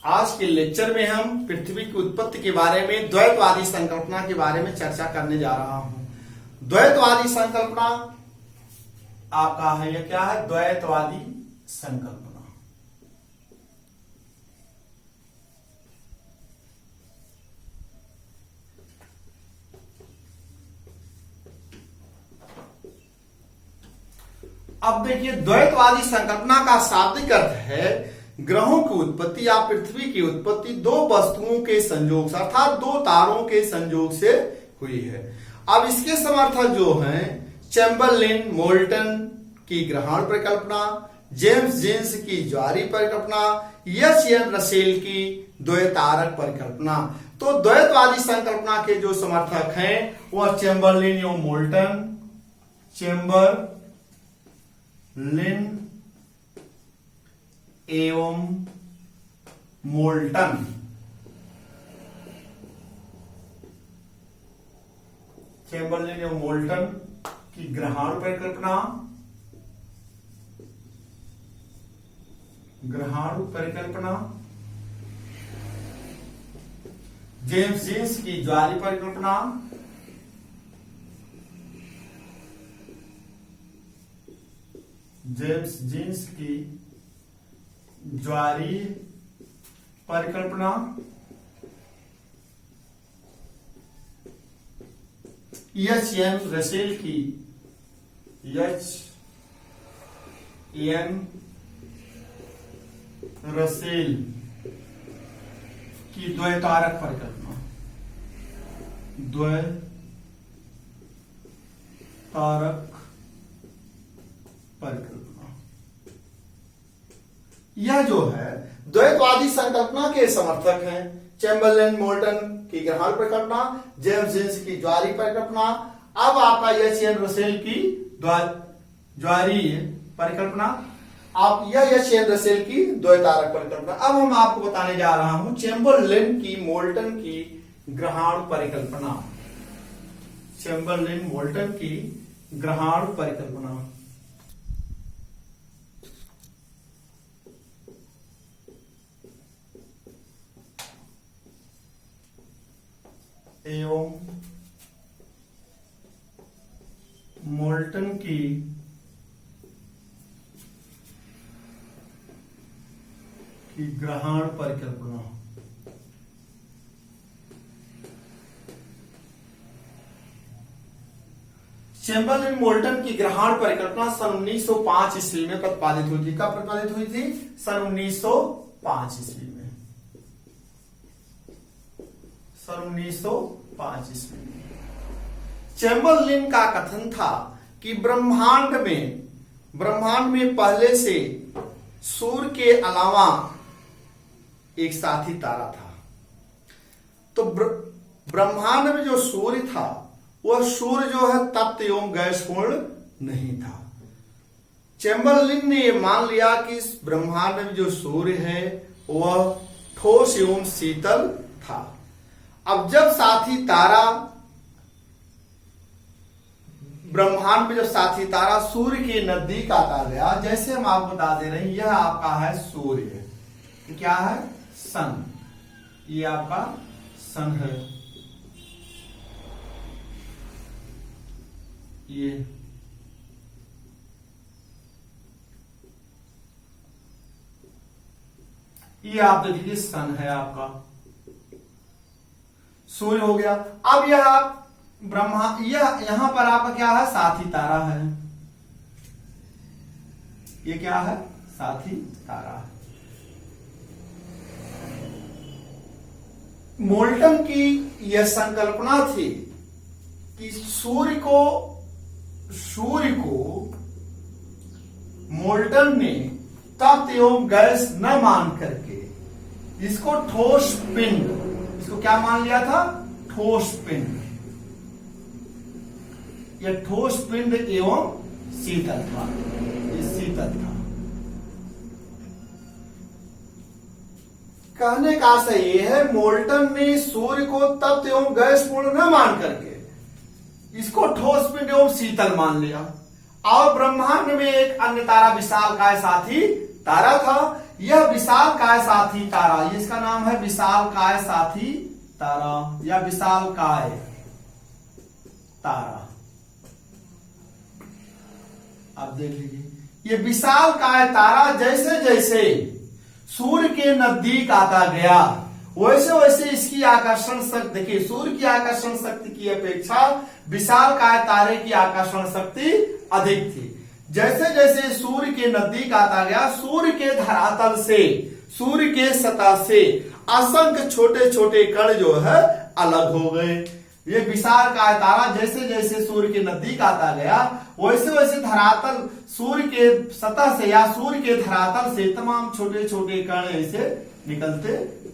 आज के लेक्चर में हम पृथ्वी की उत्पत्ति के बारे में द्वैतवादी संकल्पना के बारे में चर्चा करने जा रहा हूं। द्वैतवादी संकल्पना आपका है, यह क्या है? द्वैतवादी संकल्पना। अब देखिए, द्वैतवादी संकल्पना का शाब्दिक अर्थ है ग्रहों की उत्पत्ति या पृथ्वी की उत्पत्ति दो वस्तुओं के संयोग से अर्थात दो तारों के संयोग से हुई है। अब इसके समर्थक जो हैं चैम्बरलेन मोल्टन की ग्रहण परिकल्पना, जेम्स जीन्स की ज्वारीय परिकल्पना, एच.एन. रसेल की द्वैतारक परिकल्पना। तो द्वैतवादी संकल्पना के जो समर्थक हैं वह चैम्बरलेन एवं मोल्टन, चैम्बरलेन एवं मोल्टन, चैम्बरलेन एवं मोल्टन की ग्रहण परिकल्पना, जेम्स जीन्स की ज्वारीय परिकल्पना, जेम्स जीन्स की ज्वारीय परिकल्पना, एच.एन. रसेल की द्वैतारक परिकल्पना, यह जो है द्वैतवादी संकल्पना के समर्थक हैं। चैम्बरलेन मोल्टन की ग्रहण परिकल्पना, जेम्स जीन्स की ज्वारीय परिकल्पना, अब आपका एच.एन. रसेल की ज्वारीय परिकल्पना, आप यह एच.एन. रसेल की द्वैतारक परिकल्पना। अब हम आपको बताने जा रहा हूं चैम्बरलेन की मोल्टन की ग्रहण परिकल्पना, चैम्बरलेन मोल्टन की ग्रहण परिकल्पना। एवं मोल्टन की ग्रहण परिकल्पना। चैम्बरलेन मोल्टन की ग्रहण परिकल्पना सन 1905 ईस्वी में प्रतिपादित हुई थी। कब प्रतिपादित हुई थी? सन 1905 ईस्वी में। सन 1905 ईस्वी में चैम्बरलेन का कथन था कि ब्रह्मांड में पहले से सूर्य के अलावा एक साथी तारा था। तो ब्रह्मांड में जो सूर्य था वह सूर्य जो है तप्त एवं गैसपूर्ण नहीं था। चैम्बरलेन ने यह मान लिया कि इस ब्रह्मांड में जो सूर्य है वह ठोस एवं शीतल था। अब जब साथी तारा ब्रह्मांड में जब साथी तारा सूर्य के नजदीक आता गया, जैसे हम आपको बता दे रहे हैं, यह आपका है सूर्य, क्या है? सन। ये आपका सन है, ये आप देख लीजिए सन है आपका, सूर्य हो गया। अब यह यहां पर आपका क्या है? साथी तारा है। ये क्या है? साथी तारा है। मोल्टन की यह संकल्पना थी कि सूर्य को मोल्टन ने तप्त एवं गैस न मान करके इसको ठोस पिंड, इसको क्या मान लिया था? ठोस पिंड। यह ठोस पिंड एवं शीतल था, ये शीतल था। कहने का सही है मोल्टन ने सूर्य को तप्त एवं गैसपूर्ण न मान करके इसको ठोस पिंड एवं शीतल मान लिया। और ब्रह्मांड में एक अन्य तारा विशालकाय साथी तारा था। यह विशालकाय साथी तारा, ये इसका नाम है विशालकाय साथी तारा या विशालकाय तारा। आप देख लीजिए ये विशालकाय तारा जैसे जैसे सूर्य के नजदीक आता गया वैसे वैसे इसकी आकर्षण शक्ति, देखिए सूर्य की आकर्षण शक्ति की अपेक्षा विशालकाय तारे की आकर्षण शक्ति अधिक थी। जैसे जैसे सूर्य के नजदीक आता गया सूर्य के धरातल से, सूर्य के सतह से असंख्य छोटे छोटे कण जो है अलग हो गए। ये विशालकाय तारा जैसे जैसे सूर्य के नजदीक आता गया वैसे वैसे धरातल, सूर्य के सतह से या सूर्य के धरातल से तमाम छोटे छोटे कण ऐसे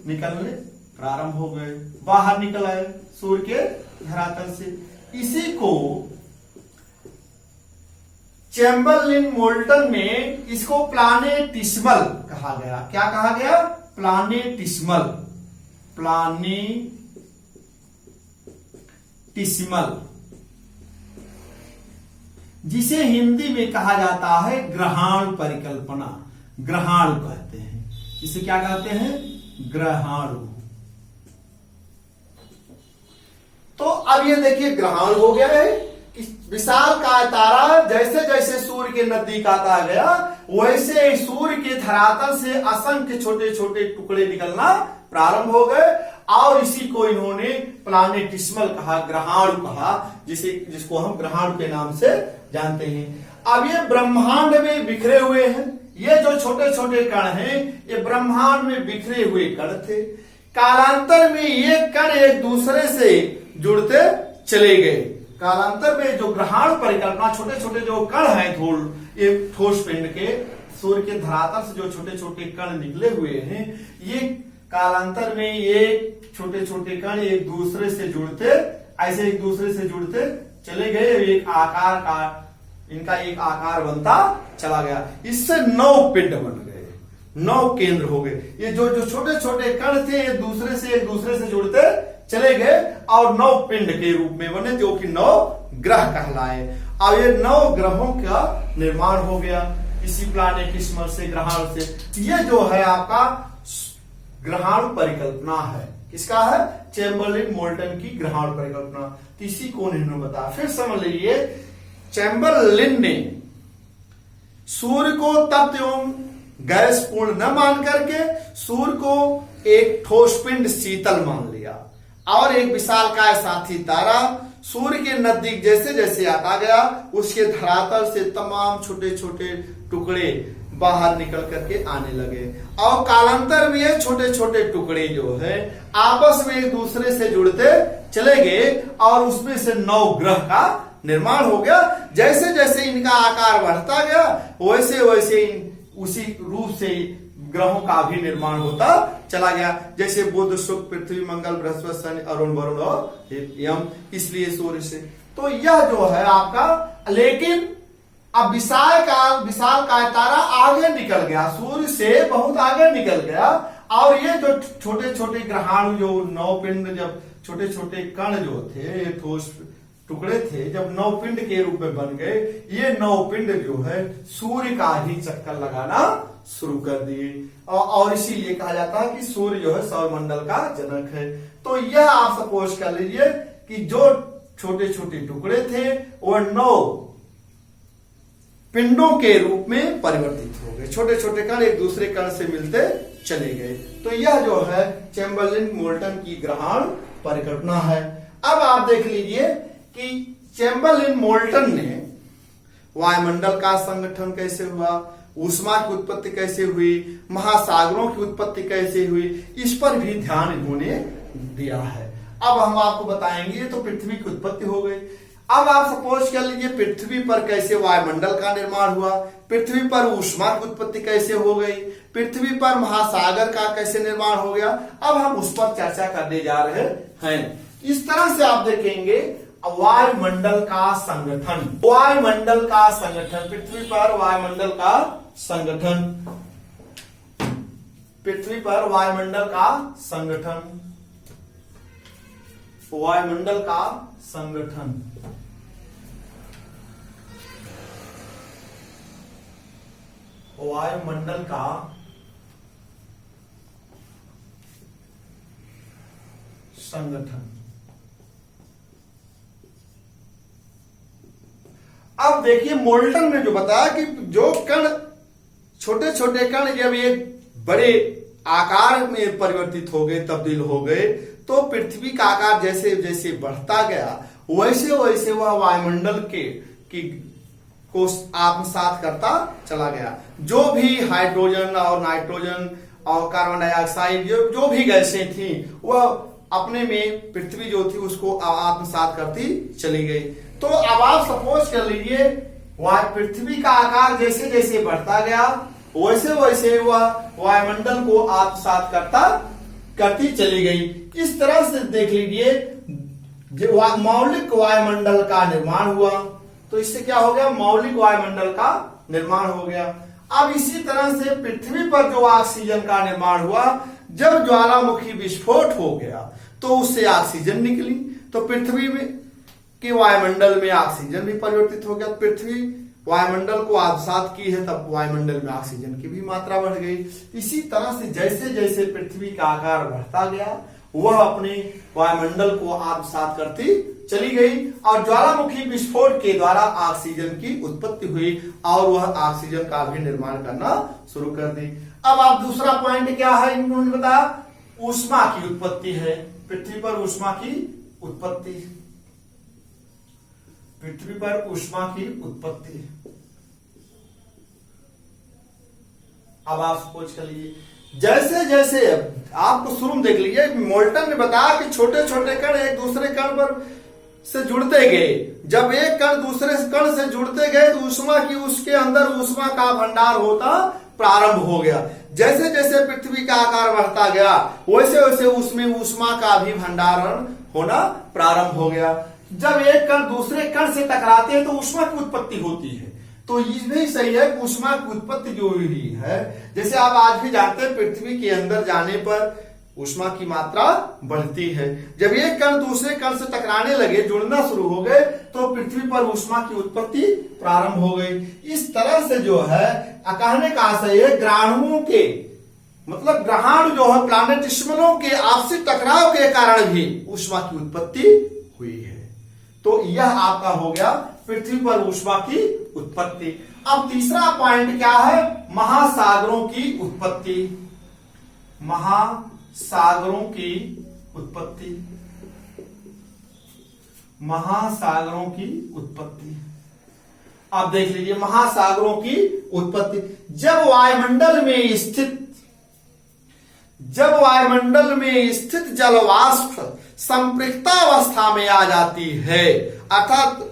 निकलने प्रारंभ हो गए, बाहर निकल आए सूर्य के धरातल से। इसी को चैम्बरलिन मोल्टन में इसको प्लानेटिस्मल कहा गया। क्या कहा गया? प्लानेटिस्मल, जिसे हिंदी में कहा जाता है ग्रहाणु परिकल्पना। ग्रहाणु कहते हैं इसे, क्या कहते हैं? ग्रहाणु। तो अब ये देखिए ग्रहाणु हो गया है कि विशालकाय तारा जैसे जैसे सूर्य के नजदीक आता गया वैसे सूर्य के धरातल से असंख्य छोटे छोटे टुकड़े निकलना प्रारंभ हो गए और इसी को इन्होंने प्लानेटिस्मल कहा, ग्रहाणु कहा, जिसको हम ग्रहाणु के नाम से जानते हैं। अब ये ब्रह्मांड में बिखरे हुए हैं, ये जो छोटे छोटे कण हैं ये ब्रह्मांड में बिखरे हुए कण थे। कालांतर में ये कण एक दूसरे से जुड़ते चले गए। कालांतर में जो ग्रहाणु परिकल्पना, छोटे छोटे जो कण हैं धूल, ये ठोस पिंड के सूर्य के धरातल से जो छोटे छोटे कण निकले हुए हैं, ये कालांतर में ये छोटे छोटे कण एक दूसरे से जुड़ते, ऐसे एक दूसरे से जुड़ते चले गए। एक आकार का इनका एक आकार बनता चला गया। इससे 9 पिंड बन गए, 9 केंद्र हो गए। ये जो जो छोटे छोटे कण थे एक दूसरे से जुड़ते चले गए और 9 पिंड के रूप में बने, जो कि 9 ग्रह कहलाए। अब ये 9 ग्रहों का निर्माण हो गया इसी प्लानेटिस्मल से, ग्रहाणु से। ये जो है आपका ग्रहाणु परिकल्पना है। किसका है? चैम्बरलिन मोल्टन की ग्रहाणु परिकल्पना। तो इसी को इन्होंने बताया। फिर समझ लीजिए चैम्बरलिन ने सूर्य को तप्त एवं गैस पूर्ण न मान करके सूर्य को एक ठोस पिंड शीतल मान लिया और एक विशालकाय साथी तारा सूर्य के नजदीक जैसे जैसे आता गया उसके धरातल से तमाम छोटे छोटे टुकड़े बाहर निकल करके आने लगे और कालांतर में ये छोटे छोटे टुकड़े जो है आपस में एक दूसरे से जुड़ते चले गए और उसमें से 9 ग्रह का निर्माण हो गया। जैसे जैसे इनका आकार बढ़ता गया वैसे वैसे उसी रूप से ग्रहों का भी निर्माण होता चला गया। जैसे बुध, शुक्र, पृथ्वी, मंगल, बृहस्पति, शनि, अरुण, वरुण और यम, इसलिए सूर्य से। तो यह जो है आपका, लेकिन अब विशालकाय तारा आगे निकल गया, सूर्य से बहुत आगे निकल गया और ये जो छोटे छोटे ग्रहाणु जो 9 पिंड, जब छोटे छोटे कण जो थे ठोस टुकड़े थे, जब 9 पिंड के रूप में बन गए, ये 9 पिंड जो है सूर्य का ही चक्कर लगाना शुरू कर दिए और इसीलिए कहा जाता है कि सूर्य जो है सौरमंडल का जनक है। तो यह आप सपोज कर लीजिए कि जो छोटे छोटे टुकड़े थे वो 9 पिंडों के रूप में परिवर्तित हो गए। छोटे छोटे कण एक दूसरे कण से मिलते चले गए। तो यह जो है चैम्बरलिन मोल्टन की ग्रहाणु परिकल्पना है। अब आप देख लीजिए कि चैम्बरलिन मोल्टन ने वायुमंडल का संगठन कैसे हुआ, ऊष्मा की उत्पत्ति कैसे हुई, महासागरों की उत्पत्ति कैसे हुई, इस पर भी ध्यान इन्होंने दिया है। अब हम आपको बताएंगे। तो पृथ्वी की उत्पत्ति हो गई। अब आप सपोज कर लीजिए पृथ्वी पर कैसे वायुमंडल का निर्माण हुआ, पृथ्वी पर ऊष्मा की उत्पत्ति कैसे हो गई, पृथ्वी पर महासागर का कैसे निर्माण हो गया। अब हम उस पर चर्चा करने जा रहे हैं। इस तरह से आप देखेंगे वायुमंडल का संगठन, वायुमंडल का संगठन, पृथ्वी पर वायुमंडल का संगठन, पृथ्वी पर वायुमंडल का संगठन, वायुमंडल का संगठन। वायुमंडल का संगठन। अब देखिए मोल्टन ने जो बताया कि जो कण, छोटे छोटे कण जब ये बड़े आकार में परिवर्तित हो गए, तब्दील हो गए, तो पृथ्वी का आकार जैसे जैसे बढ़ता गया वैसे वैसे वह वायुमंडल को आत्मसात करता चला गया। जो भी हाइड्रोजन और नाइट्रोजन और कार्बन डाइऑक्साइड जो भी गैसें थी वह अपने में पृथ्वी जो थी उसको आत्मसात करती चली गई। तो अब आप सपोज कर लीजिए पृथ्वी का आकार जैसे जैसे बढ़ता गया वैसे वैसे वह वायुमंडल को आत्मसात करती चली गई। इस तरह से देख लीजिए मौलिक वायुमंडल का निर्माण हुआ। तो इससे क्या हो गया, मौलिक वायुमंडल का निर्माण हो गया। अब इसी तरह से पृथ्वी पर जो ऑक्सीजन का निर्माण हुआ, जब ज्वालामुखी विस्फोट हो गया तो उससे ऑक्सीजन निकली, तो पृथ्वी में के वायुमंडल में ऑक्सीजन भी परिवर्तित हो गया। पृथ्वी वायुमंडल को आत्मसात की है, तब वायुमंडल में ऑक्सीजन की भी मात्रा बढ़ गई। इसी तरह से जैसे जैसे पृथ्वी का आकार बढ़ता गया वह अपने वायुमंडल को आत्मसात करती चली गई और ज्वालामुखी विस्फोट के द्वारा ऑक्सीजन की उत्पत्ति हुई और वह ऑक्सीजन का भी निर्माण करना शुरू कर दी। अब आप दूसरा पॉइंट क्या है इन्होंने बताया, ऊष्मा की उत्पत्ति है। पृथ्वी पर ऊष्मा की उत्पत्ति, पृथ्वी पर ऊष्मा की उत्पत्ति। अब आप सोच कर लीजिए जैसे जैसे आपको शुरू में देख लीजिए मोल्टन ने बताया कि छोटे छोटे कण एक दूसरे कण पर से जुड़ते गए। जब एक कण दूसरे कण से जुड़ते गए तो ऊष्मा की उसके अंदर ऊष्मा का भंडार होता प्रारंभ हो गया। जैसे जैसे पृथ्वी का आकार बढ़ता गया वैसे वैसे उसमें ऊष्मा का भी भंडारण होना प्रारंभ हो गया। जब एक कण दूसरे कण से टकराते हैं तो ऊष्मा की उत्पत्ति होती है। तो इसमें सही है कि ऊष्मा की उत्पत्ति जो हुई है, जैसे आप आज भी जानते हैं पृथ्वी के अंदर जाने पर ऊष्मा की मात्रा बढ़ती है। जब एक कण दूसरे कण से टकराने लगे, जुड़ना शुरू हो गए, तो पृथ्वी पर ऊष्मा की उत्पत्ति प्रारंभ हो गई। इस तरह से जो है कहने का आशय है ग्रहाणुओं के मतलब ग्रहाणु जो है प्लैनेटिस्मों के आपसी टकराव के कारण भी ऊष्मा की उत्पत्ति हुई है। तो यह आपका हो गया पृथ्वी पर ऊष्मा की उत्पत्ति। अब तीसरा पॉइंट क्या है, महासागरों की उत्पत्ति। महासागरों की उत्पत्ति, महासागरों की उत्पत्ति। अब देख लीजिए महासागरों की उत्पत्ति जब वायुमंडल में स्थित जलवाष्प संपृक्तावस्था में आ जाती है, अर्थात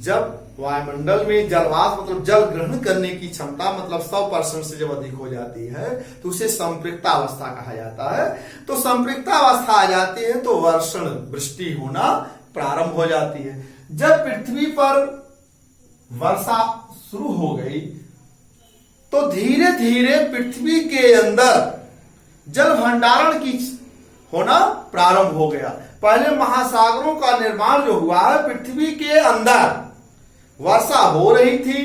जब वायुमंडल में जलवाष्प मतलब जल ग्रहण करने की क्षमता मतलब 100% से जब अधिक हो जाती है तो उसे संपृक्तावस्था कहा जाता है। तो संपृक्तावस्था आ जाती है तो वर्षण वृष्टि होना प्रारंभ हो जाती है। जब पृथ्वी पर वर्षा शुरू हो गई तो धीरे धीरे पृथ्वी के अंदर जल भंडारण की होना प्रारंभ हो गया। पहले महासागरों का निर्माण जो हुआ है, पृथ्वी के अंदर वर्षा हो रही थी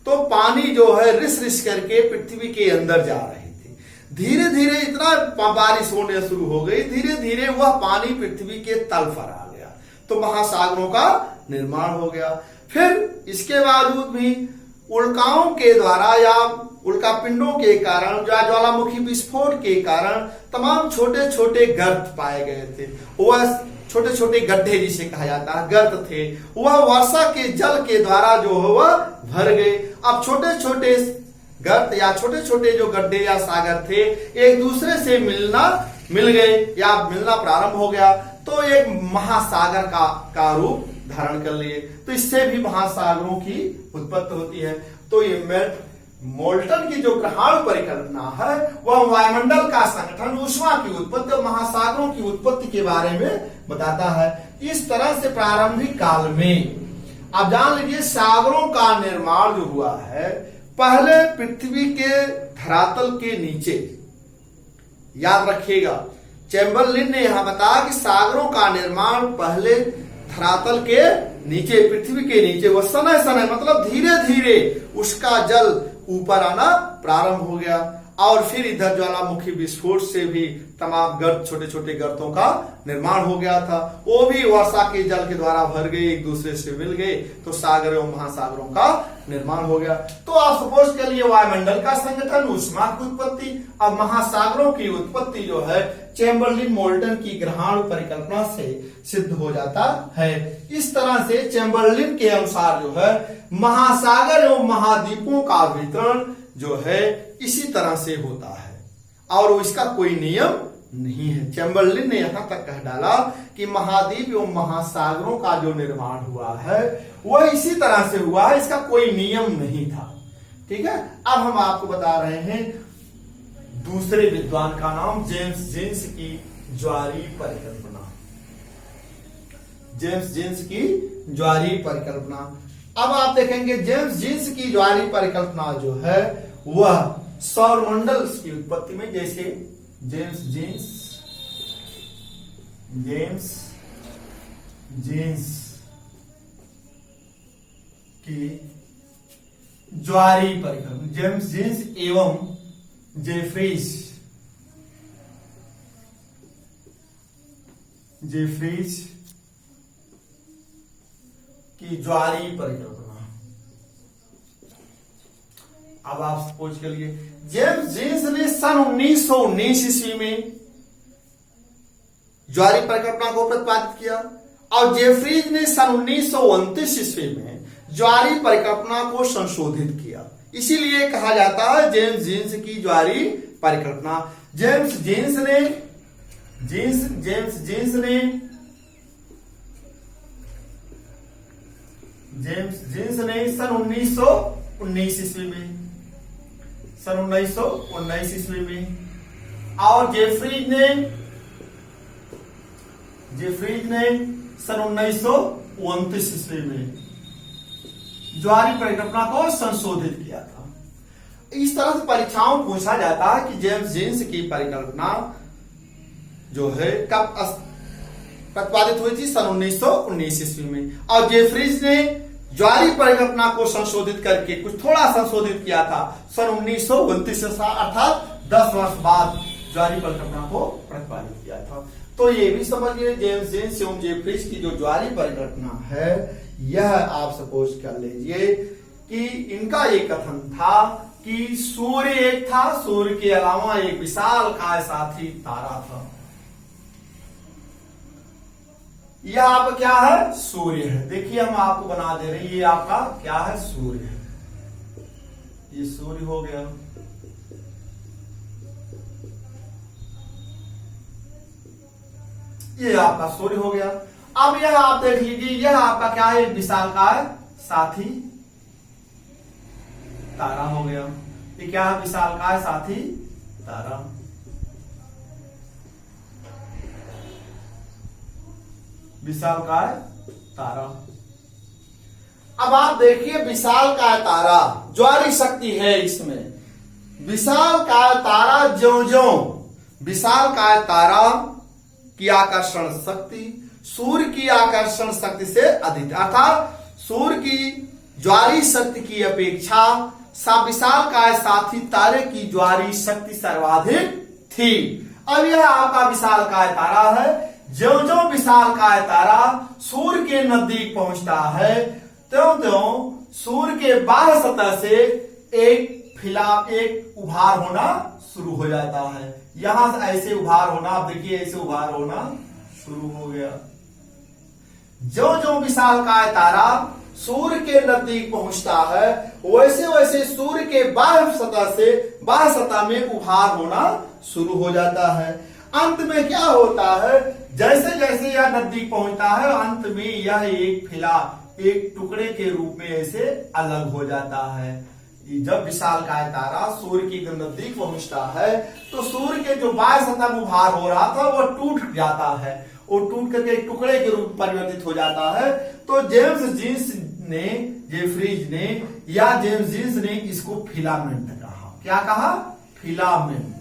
तो पानी जो है रिस रिस करके पृथ्वी के अंदर जा रही थी। धीरे धीरे इतना बारिश होने शुरू हो गई, धीरे धीरे वह पानी पृथ्वी के तल पर आ गया तो महासागरों का निर्माण हो गया। फिर इसके बावजूद भी उल्काओं के द्वारा या उल्का पिंडों के कारण या ज्वालामुखी विस्फोट के कारण तमाम छोटे छोटे गर्त पाए गए थे। वह छोटे छोटे गड्ढे जिसे कहा जाता है गर्त थे, वह वर्षा के जल के द्वारा जो है वह भर गए। अब छोटे छोटे गर्त या छोटे छोटे जो गड्ढे या सागर थे एक दूसरे से मिल गए या मिलना प्रारंभ हो गया तो एक महासागर का रूप धारण कर लिए। तो इससे भी महासागरों की उत्पत्ति होती है। तो ये मोल्टन की जो ग्रहाणु परिकल्पना है वह वायुमंडल का संगठन, ऊष्मा की उत्पत्ति और महासागरों की उत्पत्ति के बारे में बताता है। इस तरह से प्रारंभिक काल में आप जान लीजिए सागरों का निर्माण जो हुआ है पहले पृथ्वी के धरातल के नीचे। याद रखिएगा चैम्बरलिन ने यहां बताया कि सागरों का निर्माण पहले धरातल के नीचे, पृथ्वी के नीचे, वह समय समय मतलब धीरे धीरे उसका जल ऊपर आना प्रारंभ हो गया और फिर इधर ज्वालामुखी विस्फोट से भी तमाम गर्त, छोटे छोटे गर्तों का निर्माण हो गया था। वो भी वर्षा के जल के द्वारा भर गए, एक दूसरे से मिल गए, तो सागर एवं महासागरों का निर्माण हो गया। तो आप सपोज कर लिए वायुमंडल का संगठन, ऊष्मा की उत्पत्ति और महासागरों की उत्पत्ति जो है चैम्बरलिन मोल्टन की ग्रहाणु परिकल्पना से सिद्ध हो जाता है। इस तरह से चैम्बरलिन के अनुसार जो है महासागर एवं महाद्वीपों का वितरण जो है इसी तरह से होता है और इसका कोई नियम नहीं है। चैम्बरलिन ने यहां तक कह डाला कि महाद्वीप एवं महासागरों का जो निर्माण हुआ है वह इसी तरह से हुआ है, इसका कोई नियम नहीं था। ठीक है, अब हम आपको बता रहे हैं दूसरे विद्वान का नाम जेम्स जीन्स की ज्वारीय परिकल्पना। जेम्स जीन्स की ज्वारीय परिकल्पना। अब आप देखेंगे जेम्स जीन्स की ज्वारीय परिकल्पना जो है वह सौरमंडल की उत्पत्ति में, जैसे जेम्स जीन्स की ज्वारीय परिकल्पना, जेम्स जीन्स एवं जेफ्रीज की ज्वारीय परिकल्पना। अब आप सपोज कर लिए जेम्स जीन्स ने सन 1919 ईस्वी में ज्वारीय परिकल्पना को प्रतिपादित किया और जेफ्रीज ने सन 1929 ईस्वी में ज्वारीय परिकल्पना को संशोधित किया। इसीलिए कहा जाता है जेम्स जीन्स की ज्वारीय परिकल्पना। जेम्स जीन्स ने सन 1919 ईस्वी में, सन 1919 ईस्वी में, और जेफ्रीज ने सन 1929 ईस्वी में ज्वारीय परिकल्पना को संशोधित किया था। इस तरह से परीक्षाओं में पूछा जाता है कि जेम्स जीन्स की परिकल्पना जो है कब प्रतिपादित हुई थी? सन 1919 ईस्वी में। और जेफ्रीज ने ज्वारीय परिकल्पना को संशोधित करके कुछ थोड़ा संशोधित किया था सन 1929 अर्थात 10 वर्ष बाद ज्वारीय परिकल्पना को प्रतिपादित किया था। तो ये भी समझिए जेम्स जीन्स एवं जेफ्रीज की जो ज्वारीय परिकल्पना है यह आप सपोज कर लीजिए कि इनका एक कथन था कि सूर्य एक था, सूर्य के अलावा एक विशालकाय साथी तारा था। यह आपका क्या है? सूर्य है। देखिए हम आपको बना दे रहे हैं, ये आपका क्या है? सूर्य है। ये सूर्य हो गया। ये आपका सूर्य हो गया। अब यह आप देख लीजिए, यह आपका क्या है? विशालकाय साथी तारा हो गया। ये क्या है? विशालकाय साथी तारा। विशालकाय तारा। अब आप देखिए विशालकाय तारा ज्वारीय शक्ति है इसमें। विशालकाय तारा ज्यों-ज्यों विशालकाय तारा की आकर्षण शक्ति सूर्य की आकर्षण शक्ति से अधिक, अर्थात सूर्य की ज्वारीय शक्ति की अपेक्षा विशालकाय साथी तारे की ज्वारीय शक्ति सर्वाधिक थी। अब यह आपका विशालकाय तारा है। ज्यों-ज्यों विशालकाय तारा सूर्य के नजदीक पहुंचता है त्यों-त्यों सूर्य के बाह्य सतह से एक उभार होना शुरू हो जाता है। यहां से ऐसे उभार होना, आप देखिए ऐसे उभार होना शुरू हो गया। ज्यों-ज्यों विशालकाय तारा सूर्य के नजदीक पहुंचता है वैसे वैसे सूर्य के बाह्य सतह में उभार होना शुरू हो जाता है। अंत में क्या होता है? जैसे जैसे यह नजदीक पहुंचता है अंत में यह एक टुकड़े के रूप में ऐसे अलग हो जाता है। जब विशालकाय तारा सूर्य के नजदीक पहुंचता है तो सूर्य के जो बाह्य सतह में उभार हो रहा था वो टूट जाता है, वो टूट करके एक टुकड़े के रूप में परिवर्तित हो जाता है। तो जेफ्रीज ने इसको फिलामेंट कहा। क्या कहा? फिलामेंट।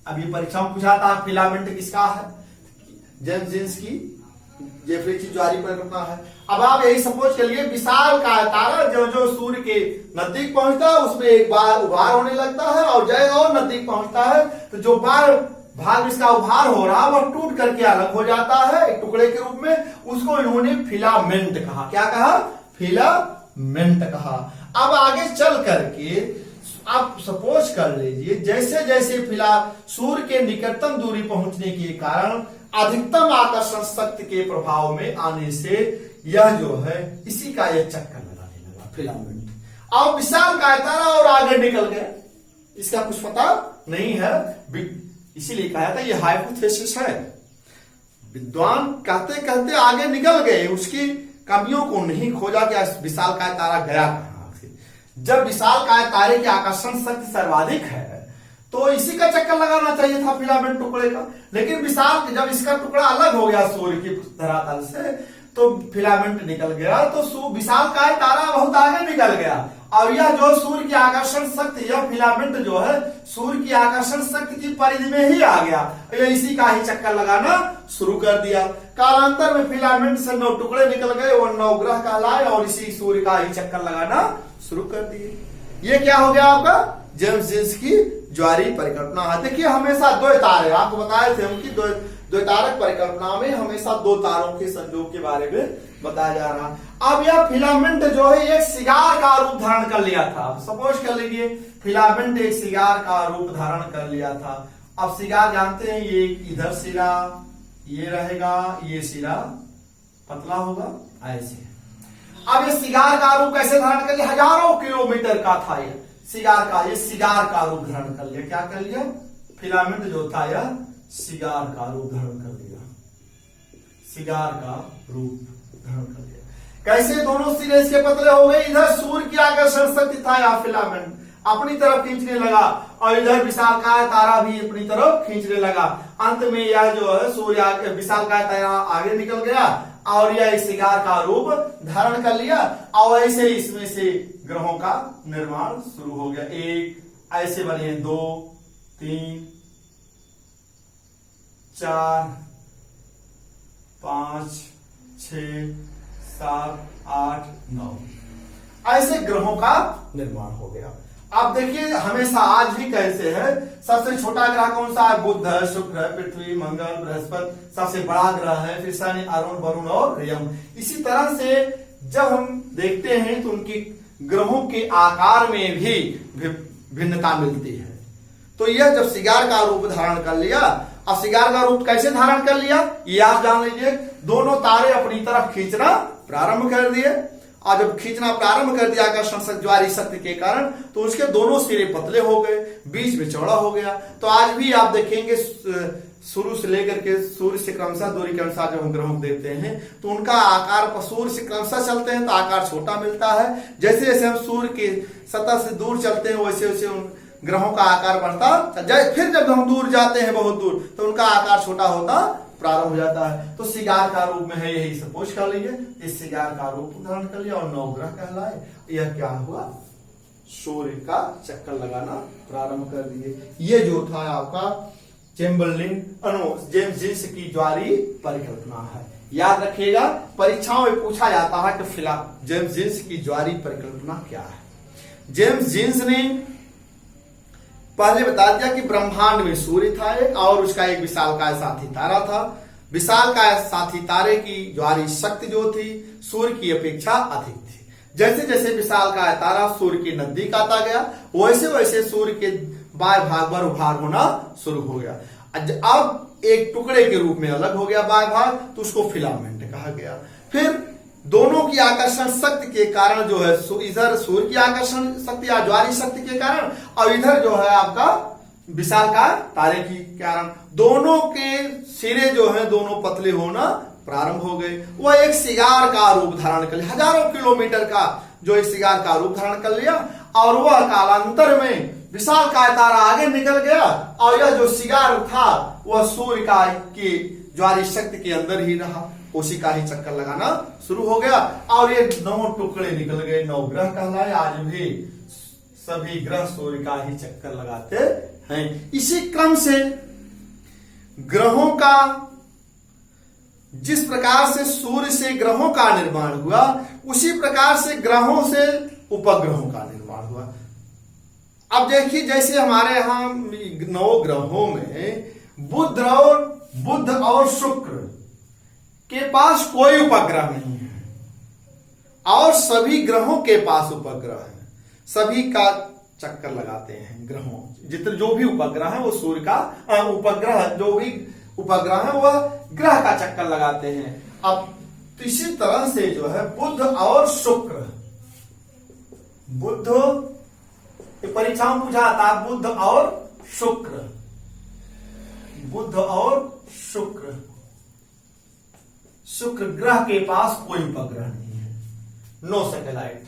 अब ये परीक्षा में पूछा था फिलामेंट किसका है? जेम्स जीन्स की जेफरी ज्वारीय परिकल्पना है। अब आप यही सपोज कर लिए विशाल का तारा जो जो सूर्य के नजदीक पहुंचता है उसमें एक बार उभार होने लगता है और जैसे और नजदीक पहुंचता है तो जो बार भाग इसका उभार हो रहा वह टूट करके अलग हो जाता है एक टुकड़े के रूप में। उसको इन्होंने फिलामेंट कहा। क्या कहा? फिलामेंट कहा। अब आगे चल करके आप सपोज कर लीजिए जैसे जैसे सूर्य के निकटतम दूरी पहुंचने के कारण अधिकतम आकर्षण शक्ति के प्रभाव में आने से यह जो है इसी का यह चक्कर लगाने लगा फिलामेंट। अब विशाल का तारा और आगे निकल गया, इसका कुछ पता नहीं है, इसीलिए कहा था यह हाइपोथेसिस है। विद्वान कहते कहते आगे निकल गए, उसकी कमियों को नहीं खोजा कि विशाल का तारा गया कहां से। जब विशाल का तारे की आकर्षण शक्ति सर्वाधिक है तो इसी का चक्कर लगाना चाहिए था फिलामेंट टुकड़े का, लेकिन विशाल जब इसका टुकड़ा अलग हो गया सूर्य की धरातल से तो फिलामेंट निकल गया, तो विशाल का तारा बहुत आगे निकल गया और यह जो सूर्य की आकर्षण शक्ति, यह फिलामेंट जो है सूर्य की आकर्षण शक्ति की परिधि में ही आ गया, यह इसी का ही चक्कर लगाना शुरू कर दिया। कालांतर में फिलामेंट से 9 टुकड़े निकल गए, वो 9 ग्रह कहलाए और इसी सूर्य का ही चक्कर लगाना शुरू कर दिए। ये क्या हो गया आपका? जेम्स जीन्स की ज्वारीय परिकल्पना है। देखिए हमेशा 2 तारे, आपको बताए थे उनकी द्वैतारक परिकल्पना में हमेशा 2 तारों के संयोग के बारे में बताया जा रहा। अब यह फिलामेंट जो है एक सिगार का रूप धारण कर लिया था। सपोज कर लीजिए फिलामेंट एक सिगार का रूप धारण कर लिया था। अब सिगार जानते हैं ये इधर सिरा ये रहेगा, ये सिरा पतला होगा ऐसे। अब ये सिगार का रूप कैसे धारण कर लिया? हजारों किलोमीटर का था ये सिगार का, ये सिगार का रूप धारण कर लिया। क्या कर लिया? फिलामेंट जो था यह सिगार का रूप धारण कर लिया, सिगार का रूप धारण कर लिया। कैसे? दोनों सिरे इसके पतले हो गए, इधर सूर्य की आकर्षण शक्ति था या फिलामेंट अपनी तरफ खींचने लगा और इधर विशालकाय तारा भी अपनी तरफ खींचने लगा। अंत में यह जो है सूर्य विशालकाय तारा आगे निकल गया और यह सिगार का रूप धारण कर लिया और ऐसे इसमें से ग्रहों का निर्माण शुरू हो गया। एक ऐसे बने 2 3 4 5 6 7 8 9 ऐसे ग्रहों का निर्माण हो गया। आप देखिए हमेशा आज भी कैसे है, सबसे छोटा ग्रह कौन सा है? बुध है, शुक्र है, पृथ्वी, मंगल, बृहस्पति सबसे बड़ा ग्रह है, फिर शनि, अरुण, वरुण और यम। इसी तरह से जब हम देखते हैं तो उनकी ग्रहों के आकार में भी भिन्नता मिलती है। तो यह जब सिगार का रूप धारण कर लिया, अब सिगार का रूप कैसे धारण कर लिया ये आप जान लीजिए। दोनों तारे अपनी तरफ खींचना प्रारंभ कर दिए और जब खींचना प्रारंभ कर दिया आकर्षण ज्वारीय शक्ति के कारण तो उसके दोनों सिरे पतले हो गए, बीच में चौड़ा हो गया। तो आज भी आप देखेंगे शुरू से लेकर के सूर्य से क्रमशः दूरी के अनुसार जब हम ग्रहों को देखते हैं तो उनका आकार सूर्य से क्रमशः चलते हैं तो आकार छोटा मिलता है। जैसे जैसे हम सूर्य के सतह से दूर चलते हैं वैसे वैसे उन ग्रहों का आकार बढ़ता, फिर जब हम दूर जाते हैं बहुत दूर तो उनका आकार छोटा होता प्रारंभ हो जाता है। तो सिगार का रूप में है, यही सपोज कर लीजिए इस सिगार का रूप धारण कर लिया और 9 ग्रह कहलाए। यह क्या हुआ? सूर्य का चक्कर लगाना प्रारंभ कर दिए। ये जो था आपका जेम्स जीन्स की ज्वारीय परिकल्पना है। याद रखिएगा परीक्षाओं में पूछा जाता है कि फिलहाल जेम्स जीन्स की ज्वारीय परिकल्पना क्या है। जेम्स जीन्स ने पहले बता दिया कि ब्रह्मांड में सूर्य था एक और उसका एक विशालकाय साथी तारा था। विशालकाय साथी तारे की ज्वारीय शक्ति जो थी सूर्य की अपेक्षा अधिक थी। जैसे जैसे विशालकाय तारा सूर्य के नजदीक आता गया वैसे वैसे सूर्य के बाएं भाग पर उभार होना शुरू हो गया। अब एक टुकड़े के रूप में अलग हो गया बाएं भाग तो उसको फिलामेंट कहा गया। फिर दोनों की आकर्षण शक्ति के कारण जो है इधर सूर्य की आकर्षण शक्ति या ज्वारीय शक्ति के कारण और इधर जो है आपका विशालकाय तारे की कारण दोनों के सिरे जो है दोनों पतले होना प्रारंभ हो गए। वह एक सिगार का रूप धारण कर लिया, हजारों किलोमीटर का जो एक सिगार का रूप धारण कर लिया और वह कालांतर में विशालकाय तारा आगे निकल गया और यह जो सिगार था वह सूर्य का की ज्वारीय शक्ति के अंदर ही रहा, उसी का ही चक्कर लगाना शुरू हो गया और ये 9 टुकड़े निकल गए, 9 ग्रह कहलाए। आज भी सभी ग्रह सूर्य का ही चक्कर लगाते हैं। इसी क्रम से ग्रहों का जिस प्रकार से सूर्य से ग्रहों का निर्माण हुआ, उसी प्रकार से ग्रहों से उपग्रहों का निर्माण हुआ। अब देखिए, जैसे हमारे यहाँ 9 ग्रहों में बुध और शुक्र के पास कोई उपग्रह नहीं है, और सभी ग्रहों के पास उपग्रह है। सभी का चक्कर लगाते हैं ग्रहों, जितने जो भी उपग्रह है वो सूर्य का उपग्रह, जो भी उपग्रह है वह ग्रह का चक्कर लगाते हैं। अब तो इसी तरह से जो है बुध और शुक्र, परीक्षाओं में पूछा था, बुध और शुक्र ग्रह के पास कोई उपग्रह नहीं है, नो सैटेलाइट।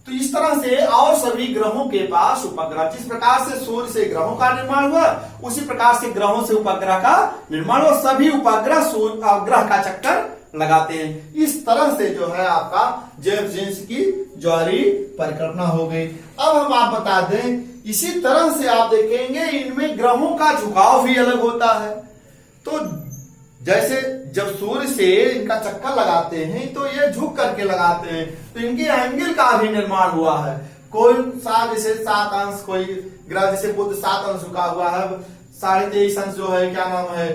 तो इस तरह से और सभी ग्रहों के पास उपग्रह, जिस प्रकार से सूर्य से ग्रहों का निर्माण हुआ, उसी प्रकार से ग्रहों से उपग्रह का निर्माण हुआ। सभी उपग्रह ग्रह का चक्कर लगाते हैं। इस तरह से जो है आपका जेम्स जीन्स की ज्वारी परिकल्पना हो गई। अब हम आप बता दें, इसी तरह से आप देखेंगे इनमें ग्रहों का झुकाव भी अलग होता है। तो जैसे जब सूर्य से इनका चक्कर लगाते हैं तो ये झुक करके लगाते हैं, तो इनके एंगल का भी निर्माण हुआ है। कोई जैसे 7 अंश, कोई ग्रह जैसे बुध 7 अंश झुका हुआ है, 23.5 अंश जो है क्या नाम है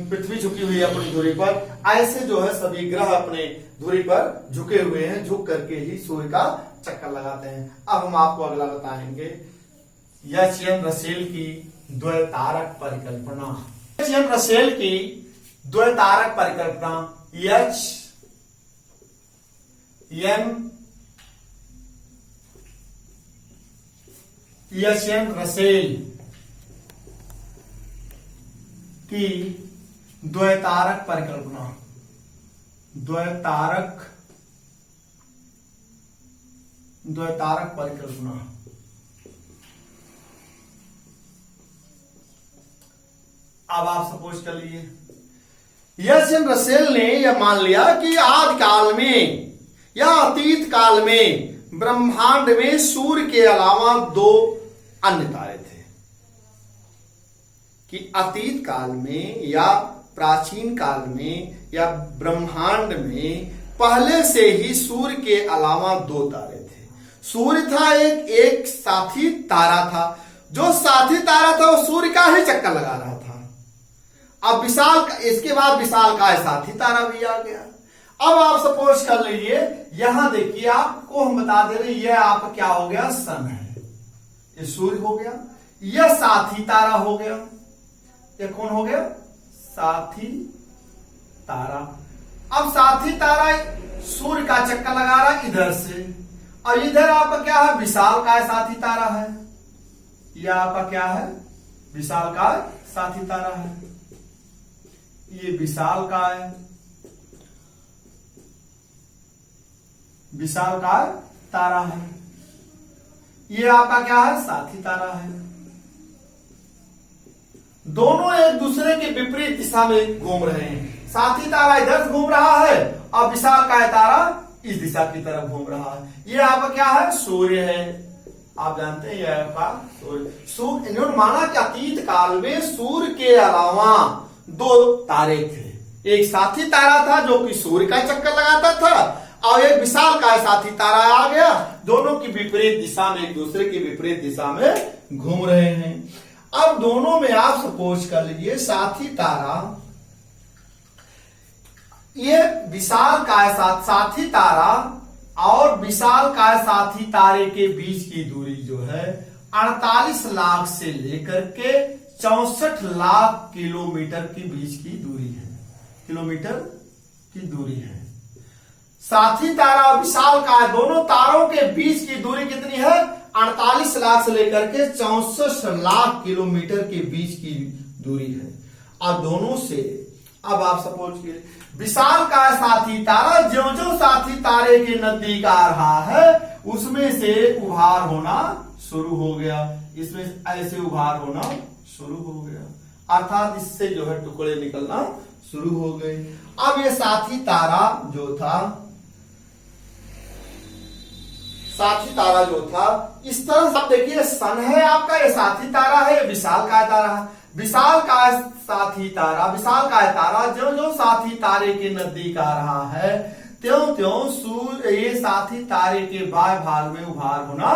पृथ्वी झुकी हुई है अपनी धुरी पर। ऐसे जो है सभी ग्रह अपने धुरी पर झुके हुए हैं, झुक करके ही सूर्य का चक्कर लगाते हैं। अब हम आपको अगला बताएंगे एच.एन. रसेल की द्वैतारक परिकल्पना। एच.एन. रसेल की द्वैतारक परिकल्पना, एच.एन. रसेल की द्वैतारक परिकल्पना, द्वैतारक परिकल्पना। अब आप सपोज कर लीजिए, एच.एन. रसेल ने यह मान लिया कि आदि काल में या अतीत काल में ब्रह्मांड में सूर्य के अलावा 2 अन्य तारे थे। कि अतीत काल में या प्राचीन काल में या ब्रह्मांड में पहले से ही सूर्य के अलावा 2 तारे थे। सूर्य था एक साथी तारा था, जो साथी तारा था वो सूर्य का ही चक्कर लगा रहा था। अब इसके बाद विशालकाय साथी तारा भी आ गया। अब आप सपोज कर लीजिए, यहां देखिए आपको हम बता दे रहे, यह आपका क्या हो गया, सन है, ये सूर्य हो गया, यह साथी तारा हो गया। ये कौन हो गया, साथी तारा। अब साथी तारा सूर्य का चक्कर लगा रहा है इधर से, और इधर आपका क्या है, विशालकाय साथी तारा है। यह आपका क्या है, विशालकाय साथी तारा है। ये विशालकाय तारा है। ये आपका क्या है, साथी तारा है। दोनों एक दूसरे के विपरीत दिशा में घूम रहे हैं। साथी तारा इधर से घूम रहा है और विशालकाय तारा इस दिशा की तरफ घूम रहा है। ये आपका क्या है, सूर्य है। आप जानते हैं यह आपका सूर्य। इन्होंने माना कि अतीत काल में सूर्य के अलावा 2 तारे थे। एक साथी तारा था जो कि सूर्य का चक्कर लगाता था, और एक विशालकाय साथी तारा आ गया। दोनों की विपरीत दिशा में, एक दूसरे की विपरीत दिशा में घूम रहे हैं। अब दोनों में आप सपोज कर लीजिए, साथी तारा, ये विशालकाय साथी तारा और विशालकाय साथी तारे के बीच की दूरी जो है 48 लाख से लेकर के 64 लाख किलोमीटर के बीच की दूरी है। किलोमीटर की दूरी है। साथी तारा और विशालकाय दोनों तारों के बीच की दूरी कितनी है, 48 लाख से लेकर के 64 लाख किलोमीटर के बीच की दूरी है। और दोनों से अब आप सपोज कीजिए, विशालकाय साथी तारा जो जो साथी तारे के नजदीक आ रहा है उसमें से उभार होना शुरू हो गया। इसमें ऐसे उभार होना शुरू हो गया, अर्थात इससे जो है टुकड़े निकलना शुरू हो गए। अब ये साथी तारा जो था, इस तरह से देखिए, सन है आपका, ये साथी तारा है, ये विशालकाय तारा है। विशाल काय साथी तारा, विशाल काय तारा जो जो साथी तारे के नजदीक आ रहा है, त्यों त्यों सूर्य ये साथी तारे के बाएं भाग में उभार होना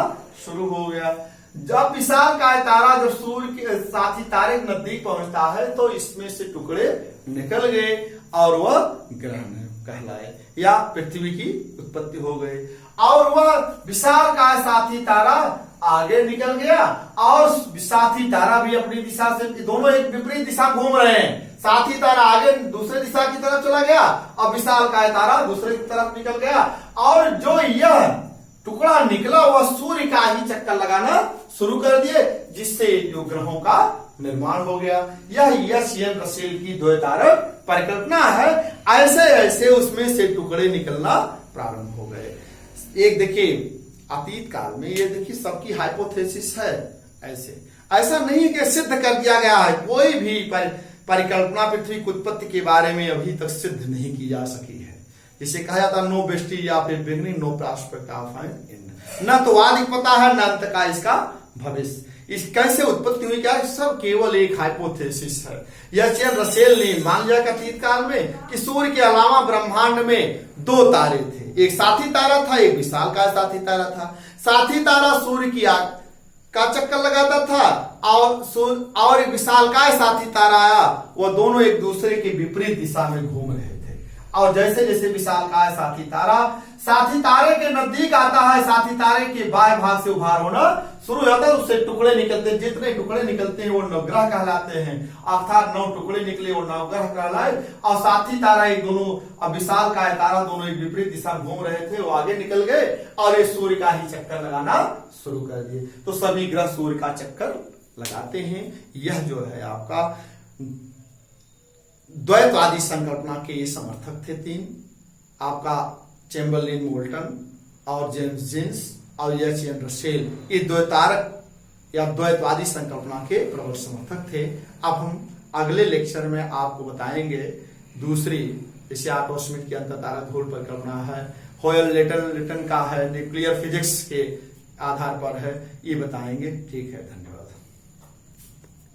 शुरू हो गया। जब विशाल काय तारा जब सूर्य के साथी तारे के नजदीक पहुंचता है तो इसमें से टुकड़े निकल गए और वह ग्रहण कहलाए या पृथ्वी की उत्पत्ति हो गई। और वह विशाल काय साथी तारा आगे निकल गया और साथी तारा भी अपनी दिशा से, दोनों एक विपरीत दिशा घूम रहे हैं। साथी तारा आगे दूसरे दिशा की तरफ चला गया और विशाल काय तारा दूसरे की तरफ निकल गया और जो यह टुकड़ा निकला वह सूर्य का ही चक्कर लगाना शुरू कर दिए, जिससे जो ग्रहों का निर्माण हो गया। यह एस एन रसेल की द्वैतारक परिकल्पना है। ऐसे ऐसे उसमें से टुकड़े निकलना प्रारंभ हो गए। एक देखिए अतीत काल में ये देखिए सबकी हाइपोथेसिस है, ऐसा नहीं कि सिद्ध कर दिया गया है। कोई भी परिकल्पना पृथ्वी की उत्पत्ति के बारे में अभी तक सिद्ध नहीं की जा सकी है। जिसे कहा जाता नो बेस्टी या फिर beginning no prospect of an end, न तो आदि पता है न अंत का इसका भविष्य। इस कैसे उत्पत्ति हुई क्या, सब केवल एक हाइपोथेसिस है। यह चेन रसेल ने मान लिया अतीत काल में कि सूर्य के अलावा ब्रह्मांड में दो तारे थे, एक साथी तारा था, एक विशाल काय साथी तारा था। साथी तारा सूर्य की आग का चक्कर लगाता था और एक विशाल काय साथी तारा आया, वह दोनों एक दूसरे के विपरीत दिशा में घूम रहे थे। और जैसे जैसे विशाल काय साथी तारे के नजदीक आता है, साथी तारे के बाएं भाग से उभार होना शुरू हो जाता है, उससे टुकड़े निकलते हैं। जितने टुकड़े निकलते हैं वो नवग्रह कहलाते हैं, अर्थात 9 टुकड़े निकले वो नवग्रह कहलाए। और साथी तारा एक दोनों, अब विशाल काय तारा दोनों एक विपरीत दिशा घूम रहे थे, वो आगे निकल गए और ये सूर्य का ही चक्कर लगाना शुरू कर दिए। तो सभी ग्रह सूर्य का चक्कर लगाते हैं। यह जो है आपका द्वैतवादी संकल्पना के ये समर्थक थे 3, आपका चैम्बरलिन मोल्टन और जेम्स जीन्स और एच एन रसेल। ये द्वैतारक या द्वैतवादी संकल्पना के प्रबल समर्थक थे। अब हम अगले लेक्चर में आपको बताएंगे दूसरी, जैसे आटो स्मिथ की अंतःतारा धूल परिकल्पना है, होयल लेटन का है, न्यूक्लियर फिजिक्स के आधार पर है, ये बताएंगे। ठीक है, धन्यवाद।